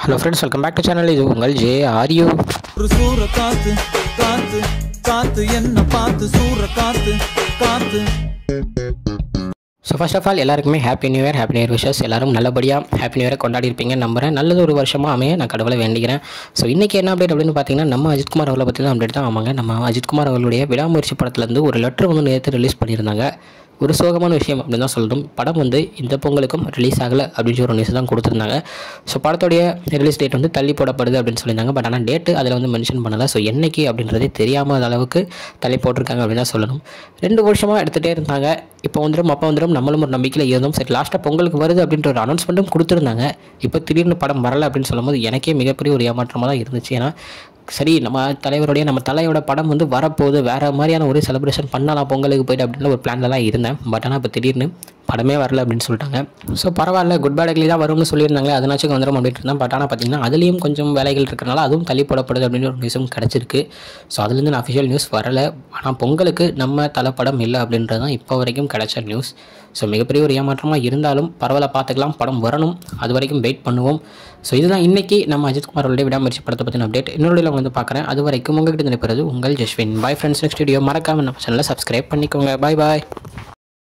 Hello friends, welcome back to channel. இது உங்கள் JRU. ஒரு சூற காத்து காத்து காத்து என்ன பார்த்து சூற காத்து காத்து. ஸோ ஃபர்ஸ்ட் ஆஃப் ஆல் எல்லாருக்குமே ஹாப்பி நியூ இயர் விஷஸ். எல்லாரும் நல்லபடியாக ஹாப்பி நியூ இயர் கொண்டாடி இருப்பீங்கன்னு நம்புறேன். நல்லது ஒரு வருஷமாக அமைய நான் கடவுளை வேண்டிக்கிறேன். ஸோ இன்றைக்கி என்ன அப்டேட் அப்படின்னு பார்த்தீங்கன்னா, நம்ம அஜித்குமார் அவர்களை பற்றி தான் அப்டேட் தான். ஆமாங்க, நம்ம அஜித்குமார் அவர்களுடைய விடாமுயற்சி படத்துலேருந்து ஒரு லெட்டர் வந்து நேற்று ரிலீஸ் பண்ணியிருந்தாங்க. ஒரு சோகமான விஷயம் அப்படின்னு தான் சொல்லணும். படம் வந்து இந்த பொங்கலுக்கும் ரிலீஸ் ஆகலை அப்படின்னு ஒரு நியூஸ் தான் கொடுத்துருந்தாங்க. ஸோ படத்துடைய ரிலீஸ் டேட் வந்து தள்ளி போடப்படுது அப்படின்னு சொல்லியிருந்தாங்க. பட் ஆனால் டேட்டு அதில் வந்து மென்ஷன் பண்ணலை. ஸோ என்னைக்கு அப்படின்றதே தெரியாமல் அளவுக்கு தள்ளி போட்டிருக்காங்க அப்படின்னு தான் சொல்லணும். 2 வருஷமாக எடுத்துகிட்டே இருந்தாங்க. இப்போ வந்துடும் அப்போ வந்துடும் நம்மளும் ஒரு நம்பிக்கையில் இருந்தோம். சரி, லாஸ்ட்டாக பொங்கலுக்கு வருது அப்படின்ற ஒரு அனௌன்ஸ்மெண்ட்டும் கொடுத்துருந்தாங்க. இப்போ திடீர்னு படம் வரலை அப்படின்னு சொல்லும்போது எனக்கே மிகப்பெரிய ஒரு ஏமாற்றமாக தான் இருந்துச்சு. ஏன்னா சரி, நம்ம தலையோட படம் வந்து வரப்போகுது, வேறு மாதிரியான ஒரு செலிப்ரேஷன் பண்ணலாம் பொங்கலுக்கு போய்ட்டு அப்படின்ற ஒரு பிளானில் தான் இருந்தேன். பட் ஆனால் இப்போ திடீர்னு படமே வரல அப்படின்னு சொல்லிட்டாங்க. ஸோ பரவாயில்ல, குட் பேட் அக்லி தான் வரும்னு சொல்லியிருந்தாங்க. அதனாச்சும் வந்துடும் அப்படின்ட்டு இருந்தேன். பட் ஆனால் பார்த்தீங்கன்னா அதுலேயும் கொஞ்சம் வேலைகள் இருக்கிறனால அதுவும் தள்ளி போடப்படுது அப்படின்னு ஒரு நியூஸும் கிடச்சிருக்கு. ஸோ அதுலேருந்து நான் அஃபிஷியல் நியூஸ் வரலை. ஆனால் பொங்கலுக்கு நம்ம தலைப்படம் இல்லை அப்படின்றது தான் இப்போ வரைக்கும் கிடைச்ச நியூஸ். ஸோ மிகப்பெரிய ஒரு ஏமாற்றமாக இருந்தாலும் பரவாயில்ல, பார்த்துக்கலாம், படம் வரணும், அது வரைக்கும் வெயிட் பண்ணுவோம். ஸோ இதுதான் இன்றைக்கி நம்ம அஜித்குமார் அவருடைய விடாமுயற்சி படத்தை பற்றின அப்டேட். இன்னொரு வந்து பார்க்குறேன். அது வரைக்கும் உங்கள்கிட்ட நினைப்பது உங்கள் Jaswin. Bye friends. Next video மறக்காமல் நம்ம சேனலை சப்ஸ்கிரைப் பண்ணிக்கோங்க. பாய்.